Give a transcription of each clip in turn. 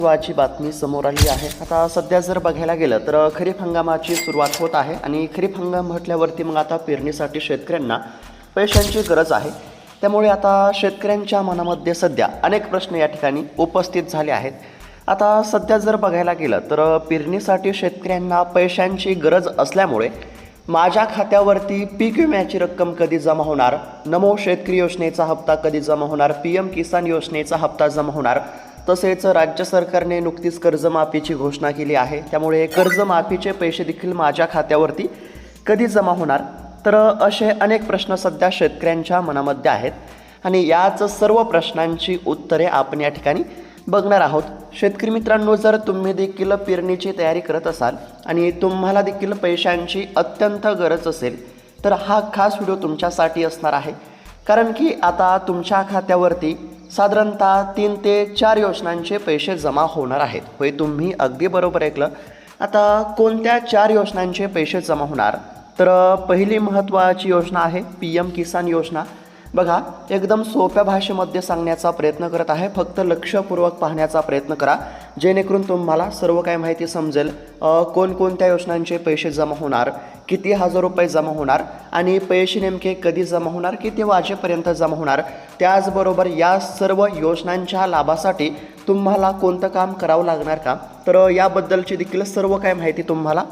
महत्त्वाची बातमी समोर आली आहे। आता सध्या जर बघायला गेलं तर खरीप हंगामाची सुरुवात होत आहे आणि खरीप हंगाम म्हटल्यावरती मग आता पेरणीसाठी शेतकऱ्यांना पैशांची गरज आहे। त्यामुळे आता शेतकऱ्यांच्या मनामध्ये सध्या अनेक प्रश्न या ठिकाणी उपस्थित झाले आहेत। आता सध्या जर बघायला गेलं तर पेरणीसाठी शेतकऱ्यांना पैशांची गरज असल्यामुळे माझ्या खात्यावरती पीक विम्याची रक्कम कधी जमा होणार, नमो शेतकरी योजनेचा हप्ता कधी जमा होणार, PM किसान योजनेचा हप्ता जमा होणार, तसेच राज्य सरकारने नुकतीच कर्जमाफीची घोषणा केली आहे। त्यामुळे कर्जमाफीचे पैसे देखील माझ्या खात्यावरती कधी जमा होणार, तर असे अनेक प्रश्न सध्या शेतकऱ्यांच्या मनामध्ये आहेत आणि याच सर्व प्रश्नांची उत्तरे आपण या ठिकाणी बघणार आहोत। शेतकरी मित्रांनो, जर तुम्ही देखील पेरणीची तयारी करत असाल आणि तुम्हाला देखील पैशांची अत्यंत गरज असेल तर हा खास व्हिडिओ तुमच्यासाठी असणार आहे। कारण की आता तुमच्या खात्यावरती साधारणतः 3 ते 4 योजनांचे पैसे जमा होणार आहेत। होय, तुम्ही अगदी बरोबर ऐकलं। आता कोणत्या 4 योजनांचे पैसे जमा होणार, तर पहिली महत्त्वाची योजना आहे PM किसान योजना। बघा, एकदम सोप्या भाषेमध्ये सांगण्याचा प्रयत्न करत आहे, फक्त लक्षपूर्वक पाहण्याचा प्रयत्न करा जेणेकरून तुम्हाला सर्व काही माहिती समजेल। कोणकोणत्या योजनांचे पैसे जमा होणार, किती हजार रुपये जमा होणार आणि पैसे नेमके कधी जमा होणार, किती वाजेपर्यंत जमा होणार, त्याचबरोबर या सर्व योजनांच्या लाभासाठी तुम्हाला कोणतं काम करावं लागणार का, तर याबद्दलची देखील सर्व काही माहिती तुम्हाला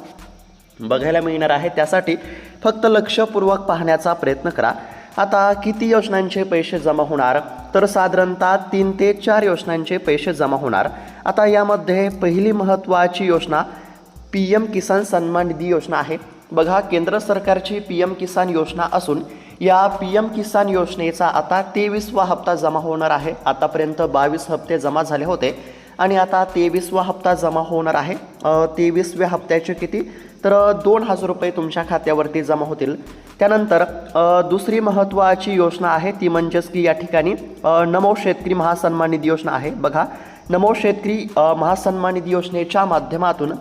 बघायला मिळणार आहे। त्यासाठी फक्त लक्षपूर्वक पाहण्याचा प्रयत्न करा। आता किती योजनांचे पैसे जमा होणार, तर साधारणतः 3 ते 4 योजनांचे पैसे जमा होणार। आता यामध्ये पहिली महत्त्वाची योजना PM किसान सन्मान निधी योजना आहे। बघा, केंद्र सरकारची PM किसान योजना असून या PM किसान योजनेचा आता 23वा हप्ता जमा होणार आहे। आतापर्यंत 22 हप्ते जमा झाले होते आणि आता 23वा हप्ता जमा होणार आहे। 23व्या हप्त्याचे किती, तर 2000 रुपये तुमच्या खात्यावरती जमा होतील। त्यानंतर दुसरी महत्त्वाची योजना आहे ती म्हणजेच की या ठिकाणी नमो शेतकरी महासन्मान निधी योजना आहे। बघा, नमो शेतकरी महासन्मान निधी योजनेच्या माध्यमातून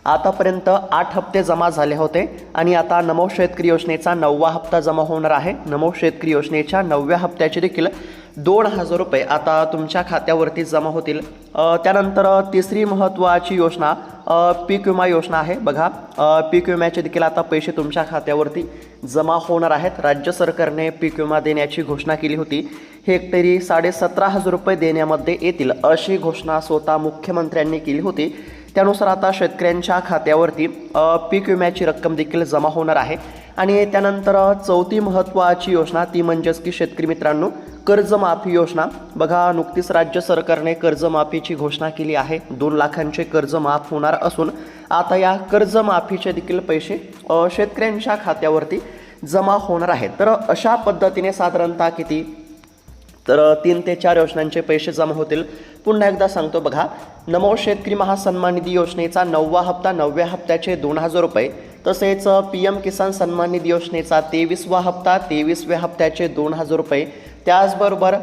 आतापर्यंत 8 हप्ते जमा झाले होते आणि आता नमो शेतकरी योजनेचा 9वा हप्ता जमा होणार आहे। नमो शेतकरी योजनेच्या 9व्या हप्त्याचे देखील 2000 रुपये आता तुमच्या खात्यावरती जमा होतील। त्यानंतर तिसरी महत्त्वाची योजना पीक विमा योजना आहे। बघा, पीक विम्याचे देखील आता पैसे तुमच्या खात्यावरती जमा होणार आहेत। राज्य सरकारने पीक विमा देण्याची घोषणा केली होती। हेक्टरी 17,500 रुपये देण्यामध्ये येतील अशी घोषणा स्वतः मुख्यमंत्र्यांनी केली होती। त्यानुसार आता शेतकऱ्यांच्या खात्यावरती पीक विम्याची रक्कम देखील जमा होणार आहे। आणि त्यानंतर चौथी महत्त्वाची योजना ती म्हणजेच की शेतकरी मित्रांनो कर्जमाफी योजना। बघा, नुकतीच राज्य सरकारने कर्जमाफीची घोषणा केली आहे। 2 लाखांचे कर्ज माफ होणार असून आता या कर्जमाफीचे देखील पैसे शेतकऱ्यांच्या खात्यावरती जमा होणार आहेत। तर अशा पद्धतीने साधारणतः किती, तर 3 ते 4 योजनांचे पैसे जमा होतील। पुन्हा एकदा सांगतो, बघा, नमो शेतकरी महासन्मान निधी योजनेचा 9वा हप्ता 9व्या हप्त्याचे 2000 रुपये, तसेच PM किसान सन्मान निधी योजनेचा 23वा हप्ता 23व्या हप्त्याचे 2000 रुपये, त्याचबरोबर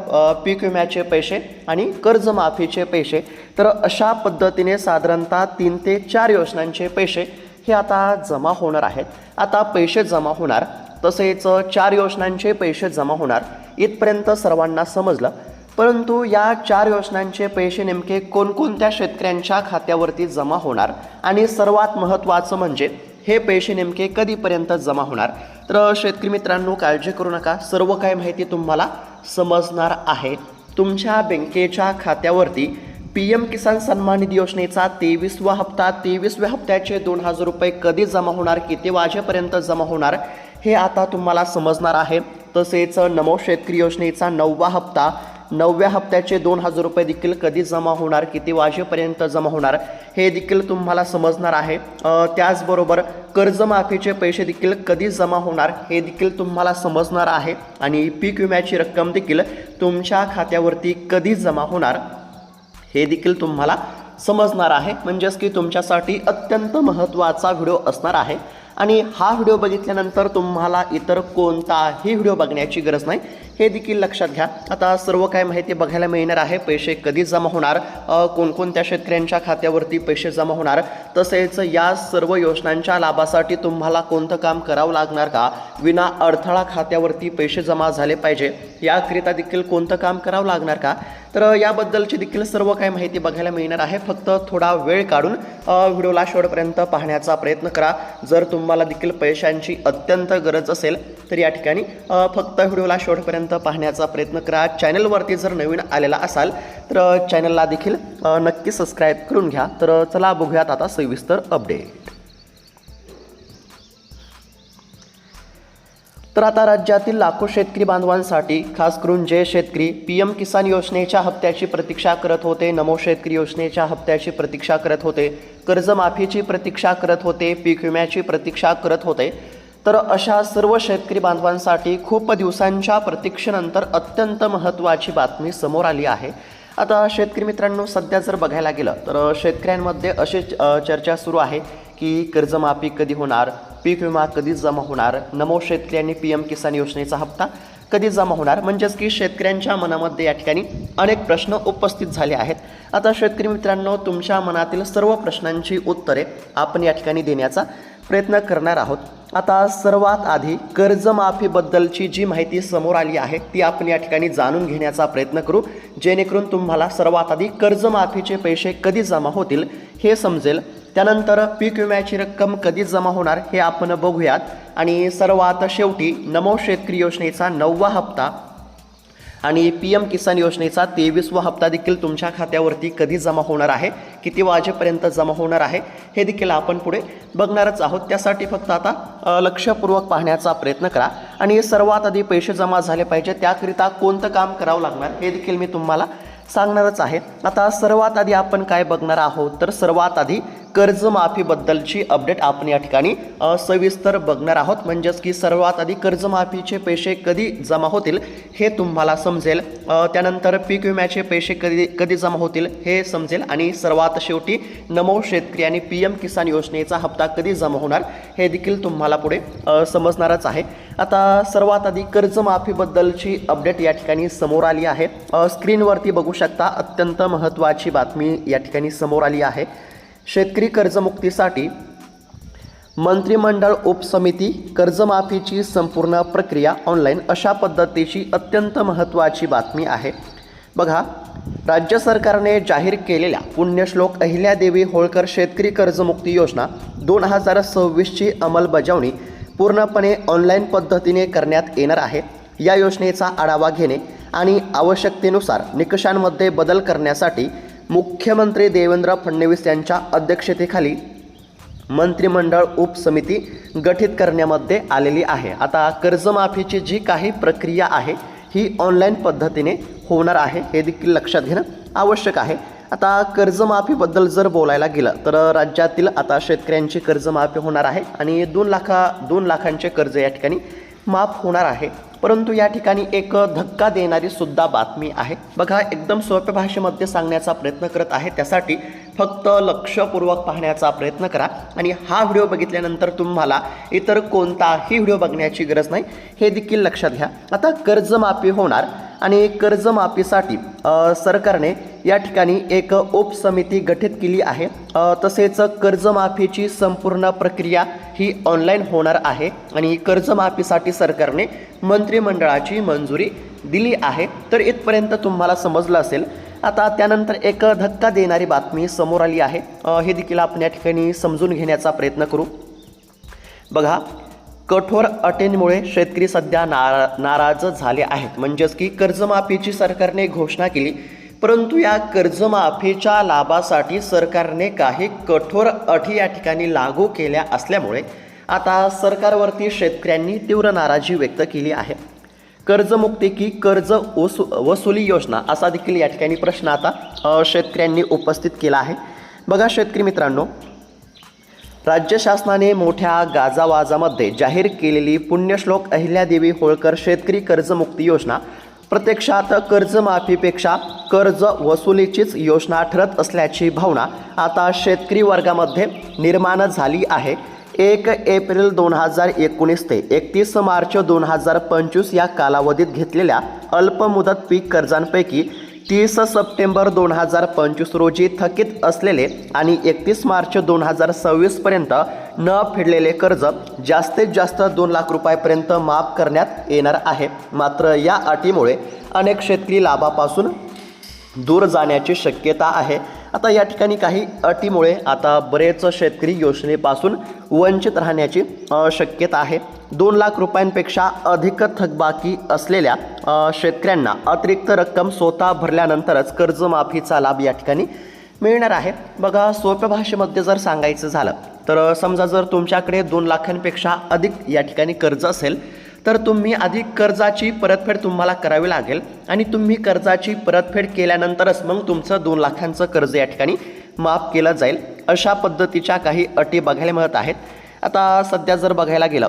पीक विम्याचे पैसे आणि कर्जमाफीचे पैसे। तर अशा पद्धतीने साधारणतः 3 ते 4 योजनांचे पैसे हे आता जमा होणार आहेत। आता पैसे जमा होणार, तसेच 4 योजनांचे पैसे जमा होणार, इथपर्यंत सर्वांना समजलं। परंतु या 4 योजनांचे पैसे नेमके कोणकोणत्या शेतकऱ्यांच्या खात्यावरती जमा होणार आणि सर्वात महत्त्वाचं म्हणजे हे पैसे नेमके कधीपर्यंत जमा होणार, तर शेतकरी मित्रांनो काळजी करू नका, सर्व काही माहिती तुम्हाला समजणार आहे। तुमच्या बँकेच्या खात्यावरती PM किसान सन्मान निधी योजनेचा 23वा हप्ता 23व्या हप्त्याचे 2000 रुपये कधी जमा होणार, किती वाजेपर्यंत जमा होणार हे आता तुम्हाला समजणार आहे। तसेच नमो शेतकरी योजनेचा 9वा हप्ता 9व्या हप्त्याचे 2000 रुपये देखील कधी जमा होणार, किती वाजेपर्यंत जमा होणार हे देखील तुम्हाला समजणार आहे। त्याचबरोबर कर्जमाफीचे पैसे देखील कधी जमा होणार हे देखील तुम्हाला समजणार आहे आणि पीक विम्याची रक्कम देखील तुमच्या खात्यावरती कधी जमा होणार हे देखील तुम्हाला समजणार आहे। म्हणजेच की तुमच्यासाठी अत्यंत महत्त्वाचा व्हिडिओ असणार आहे आणि हा व्हिडिओ बघितल्यानंतर तुम्हाला इतर कोणताही व्हिडिओ बघण्याची गरज नाही, हे देखील लक्षात घ्या। आता सर्व काही माहिती बघायला मिळणार आहे। पैसे कधी जमा होणार, कोणकोणत्या शेतकऱ्यांच्या खात्यावरती पैसे जमा होणार, तसेच या सर्व योजनांच्या लाभासाठी तुम्हाला कोणतं काम करावं लागणार का, विना अडथळा खात्यावरती पैसे जमा झाले पाहिजे याकरिता देखील कोणतं काम करावं लागणार का, तर याबद्दलची देखील सर्व काही माहिती बघायला मिळणार आहे. फक्त थोडा वेळ काढून व्हिडिओला शेवटपर्यंत पाहण्याचा प्रयत्न करा. जर तुम्हाला देखील पैशांची अत्यंत गरज असेल तर या ठिकाणी फक्त व्हिडिओला शेवटपर्यंत पाहण्याचा प्रयत्न करा. चॅनलवरती जर नवीन आलेला असाल तर चॅनलला देखील नक्की सबस्क्राईब करून घ्या. तर चला बघूयात आता सविस्तर अपडेट. तर आता राज्यातील लाखो शेतकरी बांधवांसाठी, खास करून जे शेतकरी PM किसान योजनेच्या हप्त्याची प्रतीक्षा करत होते, नमो शेतकरी योजनेच्या हप्त्याची प्रतीक्षा करत होते, कर्जमाफीची प्रतीक्षा करत होते, पीक विम्याची प्रतीक्षा करत होते, तर अशा सर्व शेतकरी बांधवांसाठी खूप दिवसांच्या प्रतीक्षेनंतर अत्यंत महत्त्वाची बातमी समोर आली आहे. आता शेतकरी मित्रांनो, सध्या जर बघायला गेलं तर शेतकऱ्यांमध्ये अशी चर्चा सुरू आहे की कर्जमाफी कधी होणार, पीक विमा कधी जमा होणार, नमो शेतकरी आणि PM किसान योजनेचा हप्ता कधी जमा होणार. म्हणजेच की शेतकऱ्यांच्या मनामध्ये या ठिकाणी अनेक प्रश्न उपस्थित झाले आहेत. आता शेतकरी मित्रांनो, तुमच्या मनातील सर्व प्रश्नांची उत्तरे आपण या ठिकाणी देण्याचा प्रयत्न करणार आहोत. आता सर्वात आधी कर्जमाफीबद्दलची जी माहिती समोर आली आहे ती आपण या ठिकाणी जाणून घेण्याचा प्रयत्न करू, जेणेकरून तुम्हाला सर्वात आधी कर्जमाफीचे पैसे कधी जमा होतील हे समजेल. त्यानंतर पीक विम्याची रक्कम कधी जमा होणार हे आपण बघूयात. आणि सर्वात शेवटी नमो शेतकरी योजनेचा 9वा हप्ता आणि PM किसान योजनेचा 23वा हप्ता देखील तुमच्या खात्यावरती कधी जमा होणार आहे, किती वाजेपर्यंत जमा होणार आहे हे देखील आपण पुढे बघणारच आहोत. त्यासाठी फक्त आता लक्षपूर्वक पाहण्याचा प्रयत्न करा. आणि सर्वात आधी पैसे जमा झाले पाहिजे, त्याकरिता कोणतं काम करावं लागणार हे देखील मी तुम्हाला सांगणारच आहे. आता सर्वात आधी आपण काय बघणार आहोत, तर सर्वात आधी कर्जमाफीबद्दलची अपडेट आपण या ठिकाणी सविस्तर बघणार आहोत. म्हणजेच की सर्वात आधी कर्जमाफीचे पैसे कधी जमा होतील हे तुम्हाला समजेल. त्यानंतर पीक विम्याचे पैसे कधी जमा होतील हे समजेल. आणि सर्वात शेवटी नमो शेतकरी आणि PM किसान योजनेचा हप्ता कधी जमा होणार हे देखील तुम्हाला पुढे समजणारच आहे. आता सर्वात आधी कर्जमाफीबद्दलची अपडेट या ठिकाणी समोर आली आहे. स्क्रीनवरती बघू शकता, अत्यंत महत्त्वाची बातमी या ठिकाणी समोर आली आहे. शेतकरी कर्जमुक्तीसाठी मंत्रिमंडळ उपसमिती, कर्जमाफीची संपूर्ण प्रक्रिया ऑनलाईन, अशा पद्धतीची अत्यंत महत्त्वाची बातमी आहे. बघा, राज्य सरकारने जाहीर केलेल्या पुण्यश्लोक अहिल्यादेवी होळकर शेतकरी कर्जमुक्ती योजना 2026ची अंमलबजावणी पूर्णपणे ऑनलाईन पद्धतीने करण्यात येणार आहे. या योजनेचा आढावा घेणे आणि आवश्यकतेनुसार निकषांमध्ये बदल करण्यासाठी मुख्यमंत्री देवेंद्र फडणवीस यांच्या अध्यक्षतेखाली मंत्रिमंडळ उपसमिती गठीत करण्यामध्ये आलेली आहे. आता कर्जमाफीची जी काही प्रक्रिया आहे ही ऑनलाईन पद्धतीने होणार आहे, हे देखील लक्षात घेणं आवश्यक आहे. आता कर्जमाफीबद्दल जर बोलायला गेलं तर राज्यातील आता शेतकऱ्यांची कर्जमाफी होणार आहे आणि 2 लाखांचे कर्ज या ठिकाणी माफ होणार आहे. परंतु या ठिकाणी एक धक्का देणारी सुद्धा बातमी आहे. बघा, एकदम सोप्या भाषेमध्ये सांगण्याचा प्रयत्न करत आहे, त्यासाठी फक्त लक्षपूर्वक पाहण्याचा प्रयत्न करा. आणि हा व्हिडिओ बघितल्यानंतर तुम्हाला इतर कोणताही व्हिडिओ बघण्याची गरज नाही, हे देखील लक्षात घ्या. आता कर्जमाफी होणार आणि कर्जमाफीसाठी सरकारने या ठिकाणी एक उपसमिती गठीत केली आहे. तसेच कर्जमाफीची संपूर्ण प्रक्रिया ही ऑनलाईन होणार आहे आणि कर्जमाफीसाठी सरकारने मंत्रिमंडळाची मंजुरी दिली आहे. तर इथपर्यंत तुम्हाला समजलं असेल. आता त्यानंतर एक धक्का देणारी बातमी समोर आली आहे, हे देखील आपण या ठिकाणी समजून घेण्याचा प्रयत्न करू. बघा, कठोर अटींमुळे शेतकरी सध्या नाराज झाले आहेत. म्हणजेच की कर्जमाफीची सरकारने घोषणा केली, परंतु या कर्जमाफीच्या लाभासाठी सरकारने काही कठोर अटी या ठिकाणी लागू केल्या असल्यामुळे आता सरकारवरती शेतकऱ्यांनी तीव्र नाराजी व्यक्त केली आहे. कर्जमुक्ती की कर्ज वसुली योजना, असा देखील या ठिकाणी प्रश्न आता शेतकऱ्यांनी उपस्थित केला आहे. बघा शेतकरी मित्रांनो, राज्य शासनाने मोठ्या गाजावाजामध्ये जाहीर केलेली पुण्यश्लोक अहिल्यादेवी होळकर शेतकरी कर्जमुक्ती योजना प्रत्यक्षात कर्जमाफीपेक्षा कर्ज वसुलीचीच योजना ठरत असल्याची भावना आता शेतकरी वर्गामध्ये निर्माण झाली आहे. 1 एप्रिल 2019 ते 31 मार्च 2025 या कालावधीत घेतलेल्या अल्पमुदत पीक कर्जांपैकी 30 सप्टेंबर 2025 रोजी थकीत असलेले आणि 31 मार्च 2026 पर्यंत न फेडलेले कर्ज जास्तीत जास्त 2 लाख रुपयापर्यंत माफ करण्यात येणार आहे. मात्र या अटीमुळे अनेक शेतकरी लाभापासून दूर जाण्याची शक्यता आहे। आता या ठिकाणी काही अटीमुळे आता बरेच शेतकरी योजनेपासून वंचित राहण्याची शक्यता आहे। 2 लाख रुपयांपेक्षा अधिक थकबाकी असलेल्या शेतकऱ्यांना अतिरिक्त रक्कम स्वतः भरल्यानंतरच कर्जमाफीचा लाभ या ठिकाणी मिळणार आहे। बघा, सोप्या भाषेमध्ये जर सांगायचं झालं तर समजा जर तुमच्याकडे 2 लाखांपेक्षा अधिक या ठिकाणी कर्ज असेल तर तुम्ही आधी कर्जाची परतफेड तुम्हाला करावी लागेल आणि तुम्ही कर्जाची परतफेड केल्यानंतरच मग तुमचं 2 लाखांचं कर्ज या ठिकाणी माफ केलं जाईल। अशा पद्धतीच्या काही अटी बघायला मिळत आहेत। आता सध्या जर बघायला गेलं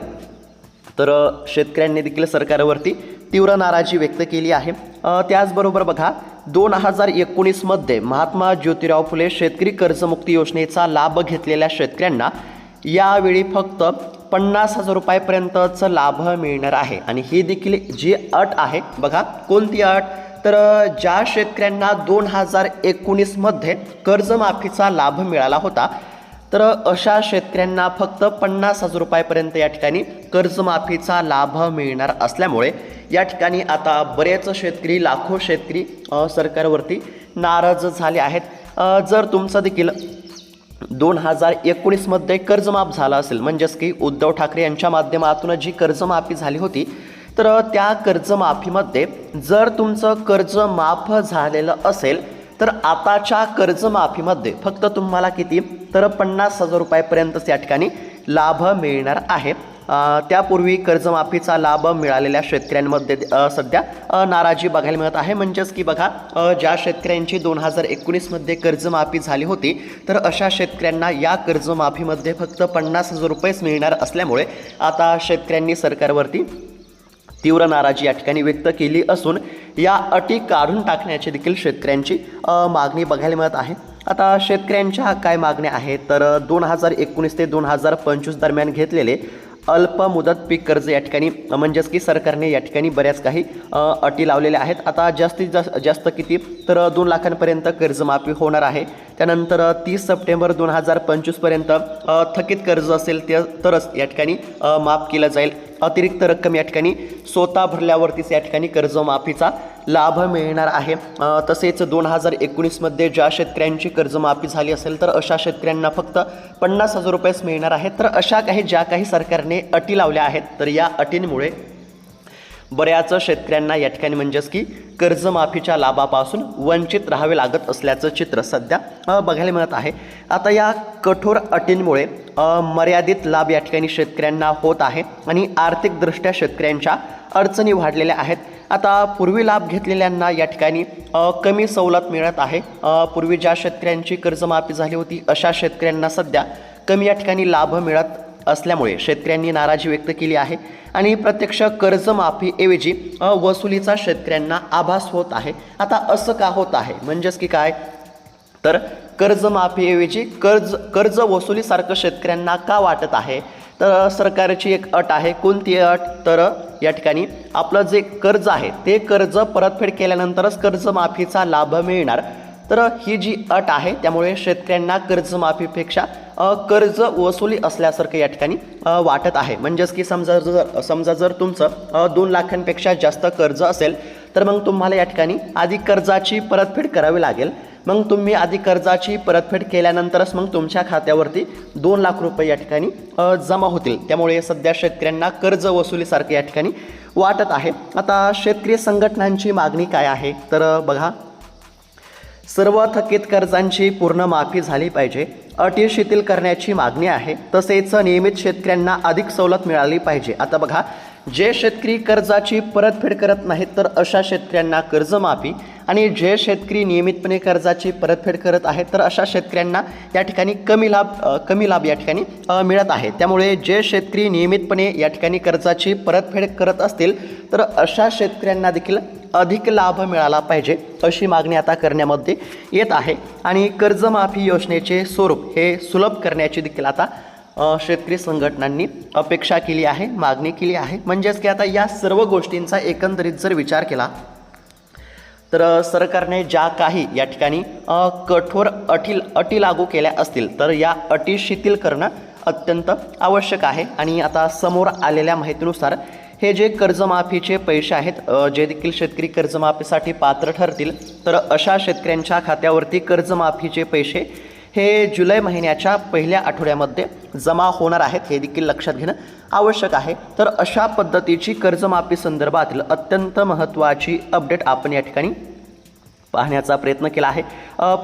तर शेतकऱ्यांनी देखील सरकारवरती तीव्र नाराजी व्यक्त केली आहे। त्याचबरोबर बघा, 2019 मध्ये महात्मा ज्योतिराव फुले शेतकरी कर्जमुक्ती योजनेचा लाभ घेतलेल्या शेतकऱ्यांना यावेळी फक्त 50,000 रुपयापर्यंतचा लाभ मिळणार आहे। आणि ही देखील जी अट आहे, बघा कोणती अट, तर ज्या शेतकऱ्यांना 2019 मध्ये कर्जमाफीचा लाभ मिळाला होता तर अशा शेतकऱ्यांना फक्त 50,000 रुपयापर्यंत या ठिकाणी कर्जमाफीचा लाभ मिळणार असल्यामुळे या ठिकाणी आता बरेच शेतकरी, लाखो शेतकरी सरकारवरती नाराज झाले आहेत। जर तुमचं देखील 2019 मध्ये कर्जमाफ झालं असेल, म्हणजेच की उद्धव ठाकरे यांच्या माध्यमातून जी कर्जमाफी झाली होती तर त्या कर्जमाफीमध्ये जर तुमचं कर्ज माफ झालेलं असेल तर आताच्या कर्जमाफीमध्ये फक्त तुम्हाला किती, तर 50,000 रुपयापर्यंतच या ठिकाणी लाभ मिळणार आहे। त्यापूर्वी कर्जमाफीचा लाभ मिळालेल्या शेतकऱ्यांमध्ये सध्या नाराजी बघायला मिळत आहे। म्हणजेच की बघा, ज्या शेतकऱ्यांची 2019 मध्ये कर्जमाफी झाली होती तर अशा शेतकऱ्यांना या कर्जमाफीमध्ये फक्त 50,000 रुपयेच मिळणार असल्यामुळे आता शेतकऱ्यांनी सरकारवरती तीव्र नाराजी या ठिकाणी व्यक्त केली असून या अटी काढून टाकण्याची देखील शेतकऱ्यांची मागणी बघायला मिळत आहे। आता शेतकऱ्यांच्या काय मागण्या आहेत, तर 2019 ते 2025 दरम्यान घेतलेले अल्प मुदत पीक कर्ज या ठिकाणी म्हणजेच की सरकारने या ठिकाणी बऱ्याच काही अटी लावलेल्या आहेत। आता जास्तीत जास्त किती, तर 2 लाखांपर्यंत कर्जमाफी होणार आहे। त्यानंतर 30 सप्टेंबर 2025 पर्यंत थकीत कर्ज असेल ते तरच या ठिकाणी माफ केलं जाईल। अतिरिक्त रक्कम या ठिकाणी स्वतः भरल्यावरतीच या ठिकाणी कर्जमाफीचा लाभ मिळणार आहे। तसेच 2019 मध्ये ज्या शेतकऱ्यांची कर्जमाफी झाली असेल तर अशा शेतकऱ्यांना फक्त 50,000 रुपयेच मिळणार आहेत। तर अशा ज्या काही सरकारने अटी लावल्या आहेत तर या अटींमुळे बऱ्याच शेतकऱ्यांना या ठिकाणी म्हणजेच की कर्जमाफीच्या लाभापासून वंचित राहावे लागत असल्याचं चित्र सध्या बघायला मिळत आहे। आता या कठोर अटींमुळे मर्यादित लाभ या ठिकाणी शेतकऱ्यांना होत आहे आणि आर्थिकदृष्ट्या शेतकऱ्यांच्या अडचणी वाढलेल्या आहेत। आता पूर्वी लाभ घेतलेल्यांना या ठिकाणी कमी सवलत मिळत आहे। पूर्वी ज्या शेतकऱ्यांची कर्जमाफी झाली होती अशा शेतकऱ्यांना सध्या कमी या ठिकाणी लाभ मिळत असल्यामुळे शेतकऱ्यांनी नाराजी व्यक्त केली आहे आणि प्रत्यक्ष कर्जमाफीऐवजी वसुलीचा शेतकऱ्यांना आभास होत आहे। आता असं का होत आहे, म्हणजेच की काय, तर कर्जमाफीऐवजी कर्ज वसुलीसारखं शेतकऱ्यांना का वाटत आहे, तर सरकारची एक अट आहे। कोणती अट, तर या ठिकाणी आपलं जे कर्ज आहे ते कर्ज परतफेड केल्यानंतरच कर्जमाफीचा लाभ मिळणार। तर ही जी अट आहे त्यामुळे शेतकऱ्यांना कर्जमाफीपेक्षा कर्ज वसुली असल्यासारखं या ठिकाणी वाटत आहे। म्हणजेच की समजा जर तुमचं 2 लाखांपेक्षा जास्त कर्ज असेल तर मग तुम्हाला या ठिकाणी आधी कर्जाची परतफेड करावी लागेल। मग तुम्ही आधी कर्जाची परतफेड केल्यानंतरच मग तुमच्या खात्यावरती 2 लाख रुपये या ठिकाणी जमा होतील। त्यामुळे सध्या शेतकऱ्यांना कर्ज वसुलीसारखं या ठिकाणी वाटत आहे। आता शेतकरी संघटनांची मागणी काय आहे, तर बघा, सर्व थकीत कर्जांची पूर्ण माफी झाली पाहिजे, अटी शिथिल करण्याची मागणी आहे। तसेच नियमित शेतकऱ्यांना अधिक सवलत मिळाली पाहिजे। आता बघा, जे शेतकरी कर्जाची परतफेड करत नाहीत तर अशा शेतकऱ्यांना कर्जमाफी आणि जे शेतकरी नियमितपणे कर्जाची परतफेड करत आहेत तर अशा शेतकऱ्यांना या ठिकाणी कमी लाभ या ठिकाणी मिळत आहे। त्यामुळे जे शेतकरी नियमितपणे या ठिकाणी कर्जाची परतफेड करत असतील तर अशा शेतकऱ्यांना देखील अधिक लाभ मिळाला पाहिजे अशी मागणी आता करण्यामध्ये येत आहे। आणि कर्जमाफी योजनेचे स्वरूप हे सुलभ करण्याची देखील आता शेतकरी संघटनांनी अपेक्षा केली आहे, मागणी केली आहे। म्हणजेच की आता या सर्व गोष्टींचा एकंदरीत जर विचार केला तर सरकारने ज्या काही या ठिकाणी कठोर अटी लागू केल्या असतील तर या अटी शिथिल करणं अत्यंत आवश्यक आहे। आणि आता समोर आलेल्या माहितीनुसार हे जे कर्जमाफीचे पैसे आहेत जे देखील शेतकरी कर्जमाफीसाठी पात्र ठरतील, तर अशा शेतकऱ्यांच्या खात्यावरती कर्जमाफीचे पैसे हे जुलै महिन्याच्या पहिल्या आठवड्यामध्ये जमा होणार आहेत, हे देखील लक्षात घेणं आवश्यक आहे. तर अशा पद्धतीची कर्जमाफी संदर्भातील अत्यंत महत्त्वाची अपडेट आपण या ठिकाणी पाहण्याचा प्रयत्न केला आहे.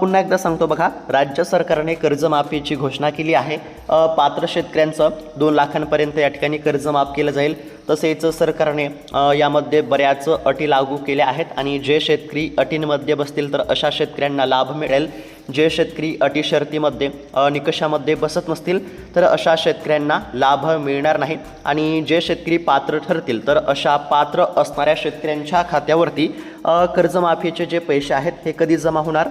पुन्हा एकदा सांगतो बघा, राज्य सरकारने कर्जमाफीची घोषणा केली आहे. पात्र शेतकऱ्यांचं 2 लाखांपर्यंत या ठिकाणी कर्ज माफ केलं जाईल. तसेच सरकारने यामध्ये बऱ्याच अटी लागू केल्या आहेत आणि जे शेतकरी अटींमध्ये बसतील तर अशा शेतकऱ्यांना लाभ मिळेल. जे शेतकरी अटी शर्तीमध्ये निकषामध्ये बसत नसतील तर अशा शेतकऱ्यांना लाभ मिळणार नाही आणि जे शेतकरी पात्र ठरतील तर अशा पात्र असणाऱ्या शेतकऱ्यांच्या खात्यावरती कर्जमाफीचे जे पैसे आहेत हे कधी जमा होणार,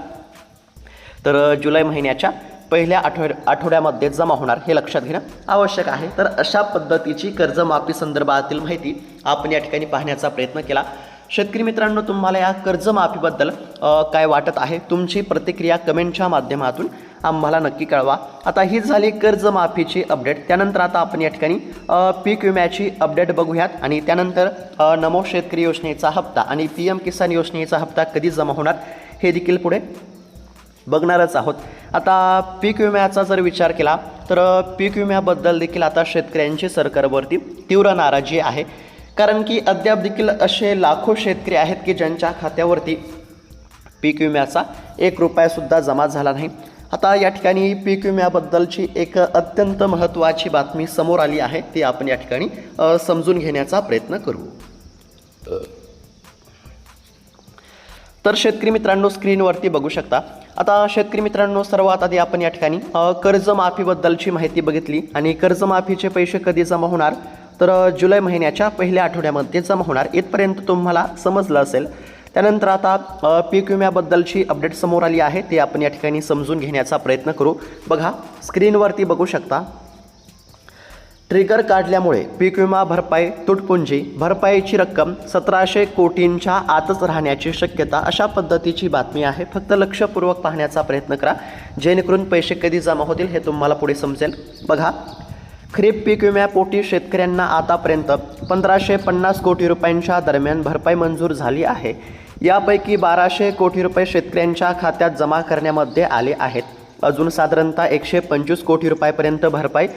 तर जुलै महिन्याच्या पहिल्या आठवड्यामध्ये जमा होणार, हे लक्षात घेणं आवश्यक आहे. तर अशा पद्धतीची कर्जमाफी संदर्भातील माहिती आपण या ठिकाणी पाहण्याचा प्रयत्न केला. शेतकरी मित्रांनो, तुम्हाला या कर्जमाफीबद्दल काय वाटत आहे, तुमची प्रतिक्रिया कमेंटच्या माध्यमातून आम्हाला नक्की कळवा. आता ही झाली कर्जमाफीची अपडेट. त्यानंतर आता आपण या ठिकाणी पीक विम्याची अपडेट बघूयात आणि त्यानंतर नमो शेतकरी योजनेचा हप्ता आणि PM किसान योजनेचा हप्ता कधी जमा होणार हे देखील पुढे बघणारच आहोत. आता पीक विम्याचा जर विचार केला तर पीक विम्याबद्दल देखील आता शेतकऱ्यांची सरकारवरती तीव्र नाराजी आहे. कारण की अद्याप देखील असे लाखो शेतकरी आहेत की ज्यांच्या खात्यावरती पीक विम्याचा 1 रुपयासुद्धा जमा झाला नाही. आता या ठिकाणी पीक विम्याबद्दलची एक अत्यंत महत्त्वाची बातमी समोर आली आहे, ती आपण या ठिकाणी समजून घेण्याचा प्रयत्न करू. तर शेतकरी मित्रांनो, स्क्रीनवरती बघू शकता. आता शेतकरी मित्रांनो, सर्वात आधी आपण या ठिकाणी कर्जमाफीबद्दलची माहिती बघितली आणि कर्जमाफीचे पैसे कधी जमा होणार, तर जुलै महिन्याच्या पहिल्या आठवड्यामध्ये जमा होणार, इथपर्यंत तुम्हाला समजलं असेल. त्यानंतर आता पीक विम्याबद्दलची अपडेट समोर आली आहे, ते आपण या ठिकाणी समजून घेण्याचा प्रयत्न करू. बघा, स्क्रीनवरती बघू शकता. ट्रिगर काढल्यामुळे पीक विमा भरपाई तुटपुंजी, भरपाईची रक्कम 1700 कोटींच्या आतच राहण्याची शक्यता, अशा पद्धतीची बातमी आहे. फक्त लक्षपूर्वक पाहण्याचा प्रयत्न करा, जेणेकरून पैसे कधी जमा होतील हे तुम्हाला पुढे समजेल. बघा, खरीप पीक विम्यापोटी शेतकऱ्यांना आतापर्यंत 1550 कोटी रुपयांच्या दरम्यान भरपाई मंजूर झाली आहे. यापैकी 1200 कोटी रुपये शेतकऱ्यांच्या खात्यात जमा करण्यामध्ये आले आहेत. अजून साधारणतः 125 कोटी रुपयापर्यंत भरपाई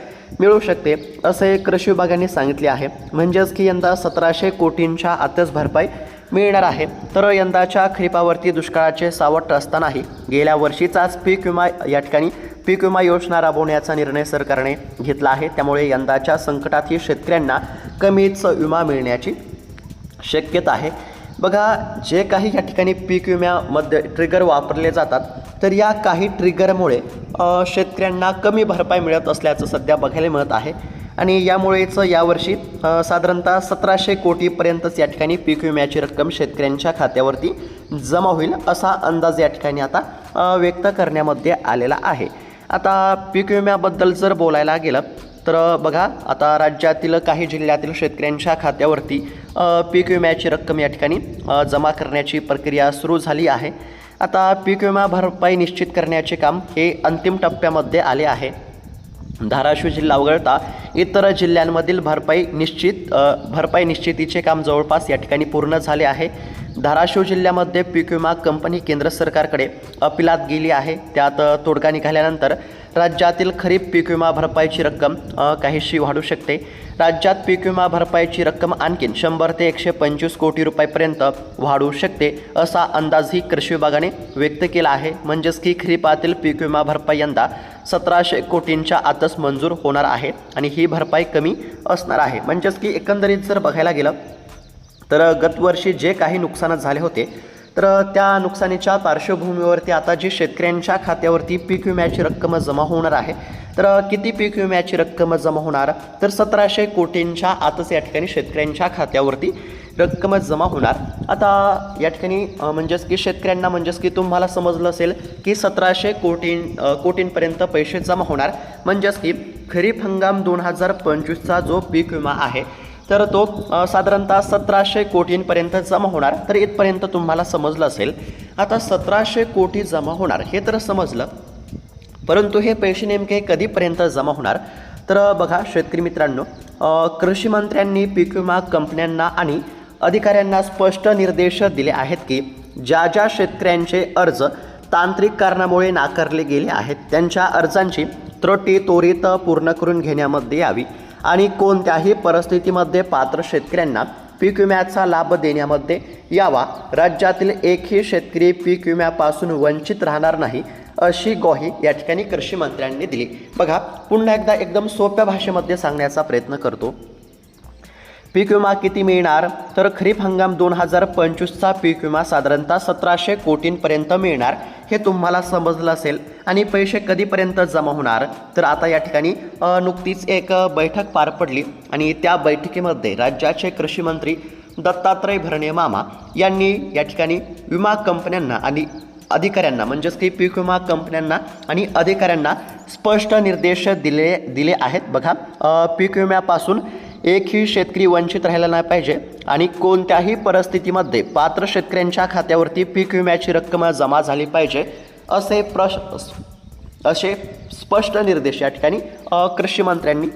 मिळू शकते, असे कृषी विभागाने सांगितले आहे. म्हणजेच की यंदा 1700 कोटींच्या आतच भरपाई मिळणार आहे. तर यंदाच्या खरीपावरती दुष्काळाचे सावट असतानाही गेल्या वर्षीचाच पीक विमा या ठिकाणी पीक विमा योजना राबवण्याचा निर्णय सरकारने घेतला आहे. त्यामुळे यंदाच्या संकटातही शेतकऱ्यांना कमीच विमा मिळण्याची शक्यता आहे. बघा, जे काही या ठिकाणी पीक विम्यामध्ये ट्रिगर वापरले जातात, तर या काही ट्रिगरमुळे शेतकऱ्यांना कमी भरपाई मिळत असल्याचं सध्या बघायला मिळत आहे आणि यामुळेच यावर्षी साधारणतः 1700 कोटीपर्यंतच या ठिकाणी पीक विम्याची रक्कम शेतकऱ्यांच्या खात्यावरती जमा होईल, असा अंदाज या ठिकाणी आता व्यक्त करण्यामध्ये आलेला आहे. आता पीक विम्याबद्दल जर बोलायला गेलं तर बघा, आता राज्यातील काही जिल्ह्यातील शेतकऱ्यांच्या खात्यावरती पीक विम्याची रक्कम या ठिकाणी जमा करण्याची प्रक्रिया सुरू झाली आहे. आता पीक विमा भरपाई निश्चित करण्याचे काम हे अंतिम टप्प्यामध्ये आले आहे. धाराशिव जिल्हा वगळता इतर जिल्ह्यांमधील भरपाई निश्चितीचे काम जवळपास या ठिकाणी पूर्ण झाले आहे. धाराशिव जिल्ह्यामध्ये पीक विमा कंपनी केंद्र सरकारकडे अपिलात गेली आहे. त्यात तोडगा निघाल्यानंतर राज्यातील खरीप पीक विमा भरपाईची रक्कम काहीशी वाढू शकते. राज्यात पीक विमा भरपाईची रक्कम आणखीन 100 ते 125 कोटी रुपयापर्यंत वाढू शकते, असा अंदाजही कृषी विभागाने व्यक्त केला आहे. म्हणजेच की खरीपातील पीक विमा भरपाई यंदा 1700 कोटींच्या आतच मंजूर होणार आहे आणि ही भरपाई कमी असणार आहे. म्हणजेच की एकंदरीत जर बघायला गेलं तर गतवर्षी जे काही नुकसान झाले होते, तर त्या नुकसानीच्या पार्श्वभूमीवरती आता जी शेतकऱ्यांच्या खात्यावरती पीक विम्याची रक्कम जमा होणार आहे, तर किती पीक विम्याची रक्कम जमा होणार, तर 1700 कोटींच्या आतच या ठिकाणी शेतकऱ्यांच्या खात्यावरती रक्कम जमा होणार. आता या ठिकाणी म्हणजेच की शेतकऱ्यांना, म्हणजेच की तुम्हाला समजलं असेल की 1700 कोटींपर्यंत पैसे जमा होणार. म्हणजेच की खरीप हंगाम 2025चा जो पीक विमा आहे, तर तो साधारणतः 1700 कोटींपर्यंत जमा होणार. तर इथपर्यंत तुम्हाला समजलं असेल. आता 1700 कोटी जमा होणार हे तर समजलं, परंतु हे पैसे नेमके कधीपर्यंत जमा होणार? तर बघा शेतकरी मित्रांनो, कृषी मंत्र्यांनी पीक विमा कंपन्यांना आणि अधिकाऱ्यांना स्पष्ट निर्देश दिले आहेत की ज्या ज्या शेतकऱ्यांचे अर्ज तांत्रिक कारणामुळे नाकारले गेले आहेत त्यांच्या अर्जांची त्वरित पूर्ण करून घेण्यामध्ये यावी आणि कोणत्याही परिस्थितीमध्ये पात्र शेतकऱ्यांना पीक विम्याचा लाभ देण्यामध्ये यावा. राज्यातील एकही शेतकरी पीक विम्यापासून वंचित राहणार नाही अशी ग्वाही या ठिकाणी कृषी मंत्र्यांनी दिली. बघा पुन्हा एकदा एकदम सोप्या भाषेमध्ये सांगण्याचा प्रयत्न करतो. पीक विमा किती मिळणार? तर खरीप हंगाम 2025चा पीक विमा साधारणतः 1700 कोटींपर्यंत मिळणार हे तुम्हाला समजलं असेल. आणि पैसे कधीपर्यंत जमा होणार? तर आता या ठिकाणी नुकतीच एक बैठक पार पडली आणि त्या बैठकीमध्ये राज्याचे कृषी मंत्री दत्तात्रय भरणे मामा यांनी या ठिकाणी विमा कंपन्यांना आणि अधिकाऱ्यांना म्हणजेच की पीक विमा कंपन्यांना आणि अधिकाऱ्यांना स्पष्ट निर्देश दिले आहेत. बघा पीक विम्यापासून एकही शेतकरी वंचित राहिला नाही पाहिजे आणि कोणत्याही परिस्थितीमध्ये पात्र शेतकऱ्यांच्या खात्यावरती पीक विम्याची रक्कम जमा झाली पाहिजे असे स्पष्ट निर्देश या ठिकाणी कृषी मंत्र्यांनी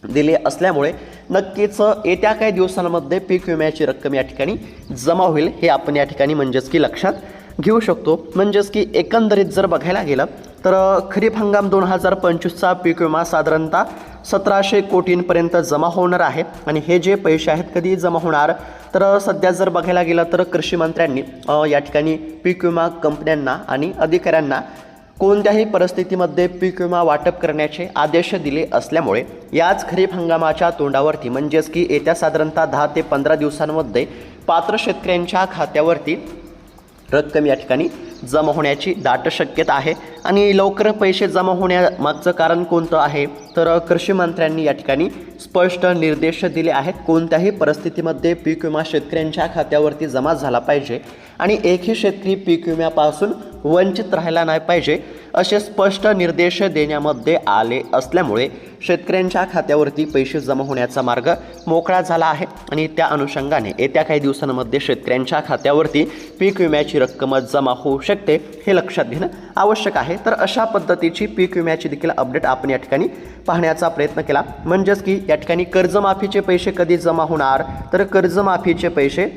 दिले असल्यामुळे नक्कीच येत्या काही दिवसांमध्ये पीक विम्याची रक्कम या ठिकाणी जमा होईल हे आपण या ठिकाणी म्हणजेच की लक्षात घेऊ शकतो. म्हणजेच की एकंदरीत जर बघायला गेलं तर खरीप हंगाम 2025चा पीक विमा साधारणतः 1700 कोटींपर्यंत जमा होणार आहे. आणि हे जे पैसे आहेत कधी जमा होणार? तर सध्या जर बघायला गेलं तर कृषी मंत्र्यांनी या ठिकाणी पीक विमा कंपन्यांना आणि अधिकाऱ्यांना कोणत्याही परिस्थितीमध्ये पीक विमा वाटप करण्याचे आदेश दिले असल्यामुळे याच खरीप हंगामाच्या तोंडावरती म्हणजेच की येत्या साधारणतः 10 ते 15 दिवसांमध्ये पात्र शेतकऱ्यांच्या खात्यावरती रक्कम या ठिकाणी जमा होण्याची दाट शक्यता आहे. आणि लवकर पैसे जमा होण्यामागचं कारण कोणतं आहे? तर कृषी मंत्र्यांनी या ठिकाणी स्पष्ट निर्देश दिले आहेत. कोणत्याही परिस्थितीमध्ये पीक विमा शेतकऱ्यांच्या खात्यावरती जमा झाला पाहिजे आणि एकही शेतकरी पीक विम्यापासून वंचित राहायला नाही पाहिजे असे स्पष्ट निर्देश देण्यामध्ये आले असल्यामुळे शेतकऱ्यांच्या खात्यावरती पैसे जमा होण्याचा मार्ग मोकळा झाला आहे. आणि त्या अनुषंगाने येत्या काही दिवसांमध्ये शेतकऱ्यांच्या खात्यावरती पीक विम्याची रक्कम जमा होऊ शकते हे लक्षात घेणं आवश्यक आहे. तर अशा पद्धतीची पीक विम्याची देखील अपडेट आपण या ठिकाणी पाहण्याचा प्रयत्न केला. म्हणजेच की या ठिकाणी कर्जमाफीचे पैसे कधी जमा होणार? तर कर्जमाफीचे पैसे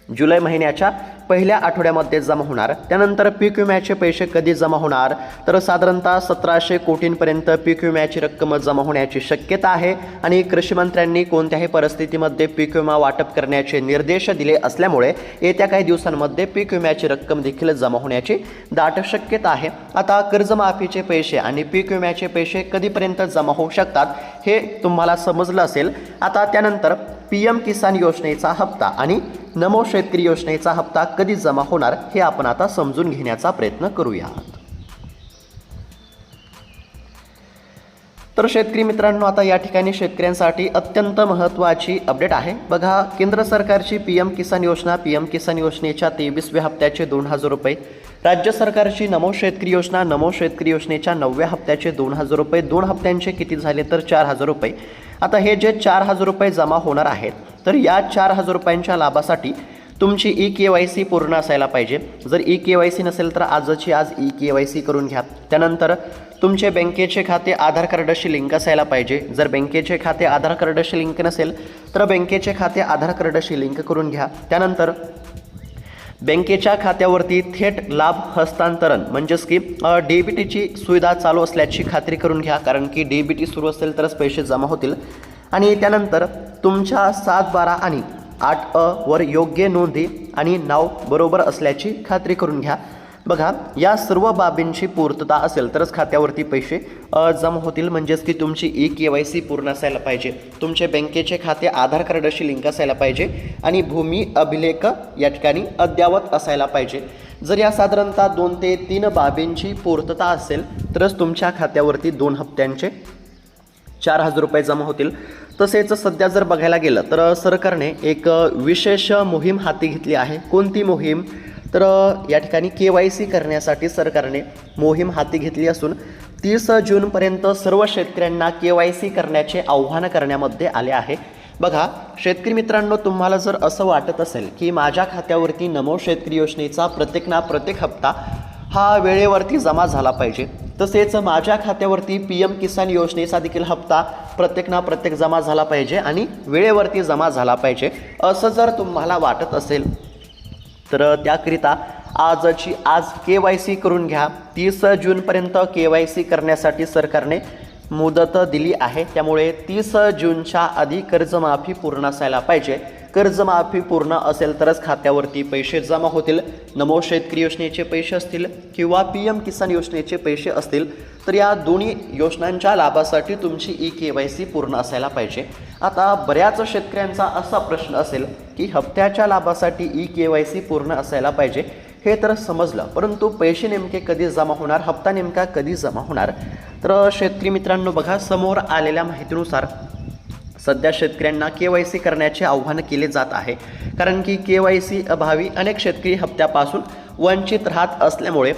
जुलै महिन्याच्या पहिल्या आठवड्यामध्ये जमा होणार. त्यानंतर पीक विम्याचे पैसे कधी जमा होणार? तर साधारणतः 1700 कोटींपर्यंत पीक विम्याची रक्कम जमा होण्याची शक्यता आहे. आणि कृषी मंत्र्यांनी कोणत्याही परिस्थितीमध्ये पीक विमा वाटप करण्याचे निर्देश दिले असल्यामुळे येत्या काही दिवसांमध्ये पीक विम्याची रक्कम देखील जमा होण्याची दाट शक्यता आहे. आता कर्जमाफीचे पैसे आणि पीक विम्याचे पैसे कधीपर्यंत जमा होऊ शकतात हे तुम्हाला समजलं असेल. आता त्यानंतर PM किसान योजनेचा हप्ता आणि नमो शेतकरी योजनेचा हप्ता कधी जमा होणार हे आपण आता समजून घेण्याचा प्रयत्न करूया. तर शेतकरी मित्रांनो, आता या ठिकाणी शेतकऱ्यांसाठी अत्यंत महत्त्वाची अपडेट आहे. बघा केंद्र सरकारची PM किसान योजना, PM किसान योजनेच्या 23व्या हप्त्याचे 2000 रुपये, राज्य सरकारची नमो शेतकरी योजना, नमो शेतकरी योजनेच्या 9व्या हप्त्याचे 2000 रुपये, 2 हप्त्यांचे किती झाले तर 4000 रुपये. आता हे जे 4000 रुपये जमा होणार आहेत तर या 4000 रुपयांच्या लाभासाठी तुमची eKYC पूर्ण असायला पाहिजे. जर eKYC नसेल तर आजची आज eKYC करून घ्या. त्यानंतर तुमचे बँकेचे खाते आधार कार्डाशी लिंक असायला पाहिजे. जर बँकेचे खाते आधार कार्डाशी लिंक नसेल तर बँकेचे खाते आधार कार्डाशी लिंक करून घ्या. त्यानंतर बँकेच्या खात्यावरती थेट लाभ हस्तांतरण म्हणजेच की DBTची सुविधा चालू असल्याची खात्री करून घ्या, कारण की DBT सुरू असेल तरच पैसे जमा होतील. आणि त्यानंतर तुमच्या 7/12 आणि 8 वर योग्य नोंदी आणि नाव बरोबर असल्याची खात्री करून घ्या. बघा या सर्व बाबींची पूर्तता असेल तरच खात्यावरती पैसे जमा होतील. म्हणजेच की तुमची eKYC पूर्ण असायला पाहिजे, तुमचे बँकेचे खाते आधार कार्डाशी लिंक असायला पाहिजे आणि भूमी अभिलेख या ठिकाणी अद्ययावत असायला पाहिजे. जर या साधारणतः 2 ते 3 बाबींची पूर्तता असेल तरच तुमच्या खात्यावरती 2 हप्त्यांचे 4000 रुपये जमा होतील. तसेच सध्या जर बघायला गेलं तर सरकारने एक विशेष मोहीम हाती घेतली आहे. कोणती मोहीम? तर या ठिकाणी KYC करण्यासाठी सरकारने मोहीम हाती घेतली असून 30 जूनपर्यंत सर्व शेतकऱ्यांना KYC करण्याचे आव्हान करण्यामध्ये आले आहे. बघा शेतकरी मित्रांनो, तुम्हाला जर असं वाटत असेल की माझ्या खात्यावरती नमो शेतकरी योजनेचा प्रत्येक हप्ता हा वेळेवरती जमा झाला पाहिजे। तसेच माझ्या खात्यावरती PM किसान योजनेचा देखील हप्ता प्रत्येक जमा झाला पाहिजे आणि वेळेवरती जमा झाला पाहिजे। असं जर तुम्हाला वाटत असेल तर त्याकरिता आज KYC करून घ्या। 30 जूनपर्यंत KYC करण्यासाठी सरकारने मुदत दिली आहे, त्यामुळे 30 जूनच्या आधी कर्जमाफी पूर्ण असायला पाहिजे। कर्जमाफी पूर्ण असेल तरच खात्यावरती पैसे जमा होतील। नमो शेतकरी योजनेचे पैसे असतील किंवा PM किसान योजनेचे पैसे असतील तर या दोन्ही योजनांच्या लाभासाठी तुमची KYC पूर्ण असायला पाहिजे। आता बऱ्याच शेतकऱ्यांचा असा प्रश्न असेल की हप्त्याच्या लाभासाठी KYC पूर्ण असायला पाहिजे, हे तर समजलं, परंतु पैसे नेमके कधी जमा होणार, हप्ता नेमका कधी जमा होणार? तर शेतकरी मित्रांनो बघा, समोर आलेल्या माहितीनुसार सध्या शेतकऱ्यांना KYC करण्याचे आव्हान केले जात आहे, कारण की KYC अभावी अनेक शेतकरी हप्त्यापासून वंचित राहत असल्यामुळे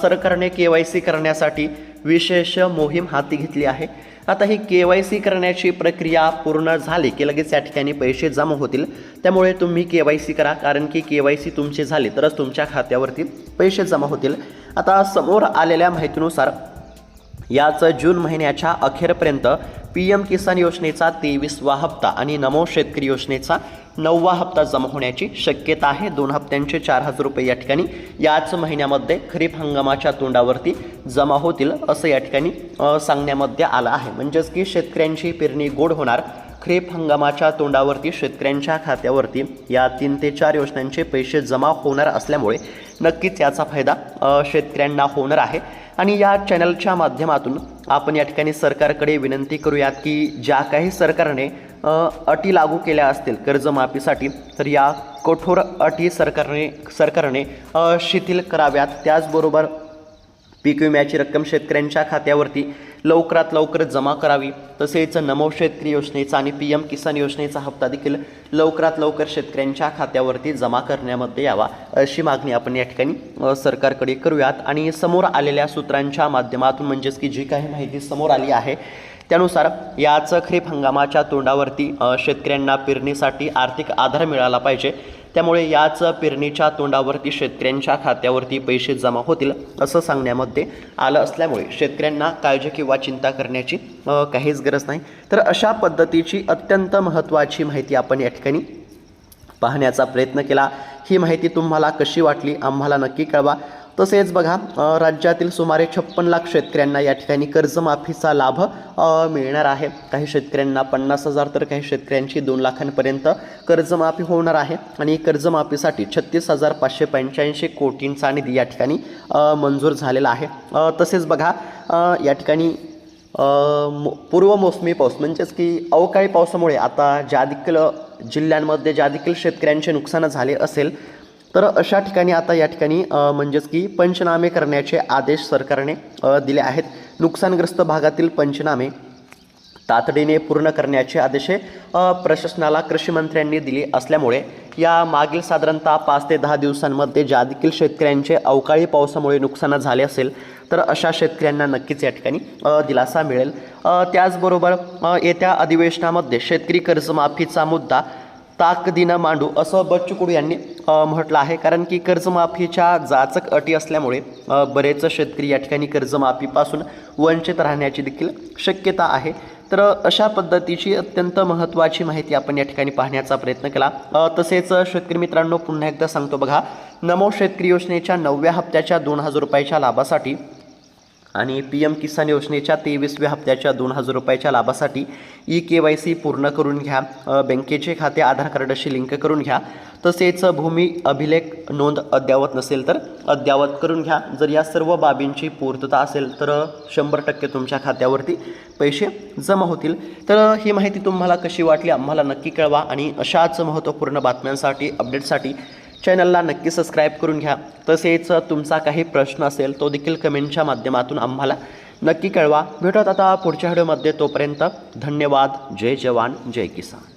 सरकारने KYC करण्यासाठी विशेष मोहीम हाती घेतली आहे। आता ही KYC करण्याची प्रक्रिया पूर्ण झाली की लगेच या ठिकाणी पैसे जमा होतील, त्यामुळे तुम्ही KYC करा, कारण की KYC तुमची झाली तरच तुमच्या खात्यावरती पैसे जमा होतील। आता समोर आलेल्या माहितीनुसार याच जून महिन्याच्या अखेरपर्यंत PM किसान योजनेचा 23वा हप्ता आणि नमो शेतकरी योजनेचा 9वा हप्ता जमा होण्याची शक्यता आहे। 2 हप्त्यांचे 4,000 रुपये या ठिकाणी याच महिन्यामध्ये खरीप हंगामाच्या तोंडावरती जमा होतील असं या ठिकाणी सांगण्यामध्ये आलं आहे। म्हणजेच की शेतकऱ्यांची पेरणी गोड होणार। खरीप हंगामाच्या तोंडावरती शेतकऱ्यांच्या खात्यावरती या 3 ते 4 योजनांचे पैसे जमा होणार असल्यामुळे नक्कीच याचा फायदा शेतकऱ्यांना होणार आहे। आणि या चॅनलच्या माध्यमातून आपण या ठिकाणी सरकारकडे विनंती करूयात की ज्या काही सरकारने अटी लागू केल्या असतील कर्जमाफीसाठी तर या कठोर अटी सरकारने शिथिल कराव्यात। त्याचबरोबर पीक विम्याची रक्कम शेतकऱ्यांच्या खात्यावरती लवकरात लवकर जमा करावी। तसेच नमो शेतकरी योजनेचा आणि PM किसान योजनेचा हप्ता देखील लवकरात लवकर शेतकऱ्यांच्या खात्यावरती जमा करण्यामध्ये यावा अशी मागणी आपण या ठिकाणी सरकारकडे करूयात। आणि समोर आलेल्या सूत्रांच्या माध्यमातून म्हणजेच की जी काही माहिती समोर आली आहे त्यानुसार याच खरीप हंगामाच्या तोंडावरती शेतकऱ्यांना पेरणीसाठी आर्थिक आधार मिळाला पाहिजे, त्यामुळे याच पेरणीच्या तोंडावरती शेतकऱ्यांच्या खात्यावरती पैसे जमा होतील असं सांगण्यामध्ये आलं असल्यामुळे शेतकऱ्यांना काळजी किंवा चिंता करण्याची काहीच गरज नाही। तर अशा पद्धतीची अत्यंत महत्त्वाची माहिती आपण या ठिकाणी पाहण्याचा प्रयत्न केला। ही माहिती तुम्हाला कशी वाटली आम्हाला नक्की कळवा। तसेच बघा, राज्यातील सुमारे 56 लाख शेतकऱ्यांना या ठिकाणी कर्जमाफीचा लाभ मिळणार आहे। काही शेतकऱ्यांना 50,000 तर काही शेतकऱ्यांची 2 लाखांपर्यंत कर्जमाफी होणार आहे आणि कर्जमाफीसाठी 36,585 कोटींचा निधी या ठिकाणी मंजूर झालेला आहे। तसेच बघा, या ठिकाणी पूर्व मोसमी पाऊस म्हणजेच की अवकाळी पावसामुळे आता ज्या देखील जिल्ह्यांमध्ये ज्या देखील शेतकऱ्यांचे नुकसान झाले असेल तर अशा ठिकाणी आता या ठिकाणी म्हणजेच की पंचनामे करण्याचे आदेश सरकारने दिले आहेत। नुकसानग्रस्त भागातील पंचनामे तातडीने पूर्ण करण्याचे आदेश प्रशासनाला कृषी मंत्र्यांनी दिले असल्यामुळे या मागील साधारणतः 5 ते 10 दिवसांमध्ये ज्या देखील शेतकऱ्यांचे अवकाळी पावसामुळे नुकसान झाले असेल तर अशा शेतकऱ्यांना नक्कीच या ठिकाणी दिलासा मिळेल। त्याचबरोबर येत्या अधिवेशनामध्ये शेतकरी कर्जमाफीचा मुद्दा ताकदीनं मांडू असं बच्चू कडू यांनी म्हटलं आहे, कारण की कर्जमाफीच्या जाचक अटी असल्यामुळे बरेच शेतकरी या ठिकाणी कर्जमाफीपासून वंचित राहण्याची देखील शक्यता आहे। तर अशा पद्धतीची अत्यंत महत्त्वाची माहिती आपण या ठिकाणी पाहण्याचा प्रयत्न केला। तसेच शेतकरी मित्रांनो पुन्हा एकदा सांगतो बघा, नमो शेतकरी योजनेच्या 9व्या हप्त्याच्या 2,000 रुपयाच्या लाभासाठी आणि PM किसान योजनेच्या 23व्या हप्त्याच्या 2,000 रुपयाच्या लाभासाठी KYC पूर्ण करून घ्या। बँकेचे खाते आधार कार्डाशी लिंक करून घ्या। तसेच भूमी अभिलेख नोंद अद्ययावत नसेल तर अद्ययावत करून घ्या। जर या सर्व बाबींची पूर्तता असेल तर 100% तुमच्या खात्यावरती पैसे जमा होतील। तर ही माहिती तुम्हाला कशी वाटली आम्हाला नक्की कळवा आणि अशाच महत्त्वपूर्ण बातम्यांसाठी अपडेटसाठी चॅनलला नक्की सबस्क्राईब करून घ्या। तसेच तुमचा काही प्रश्न असेल तो देखील कमेंटच्या माध्यमातून आम्हाला नक्की कळवा। भेटूयात आता पुढच्या व्हिडिओमध्ये, तोपर्यंत धन्यवाद। जय जवान जय किसान।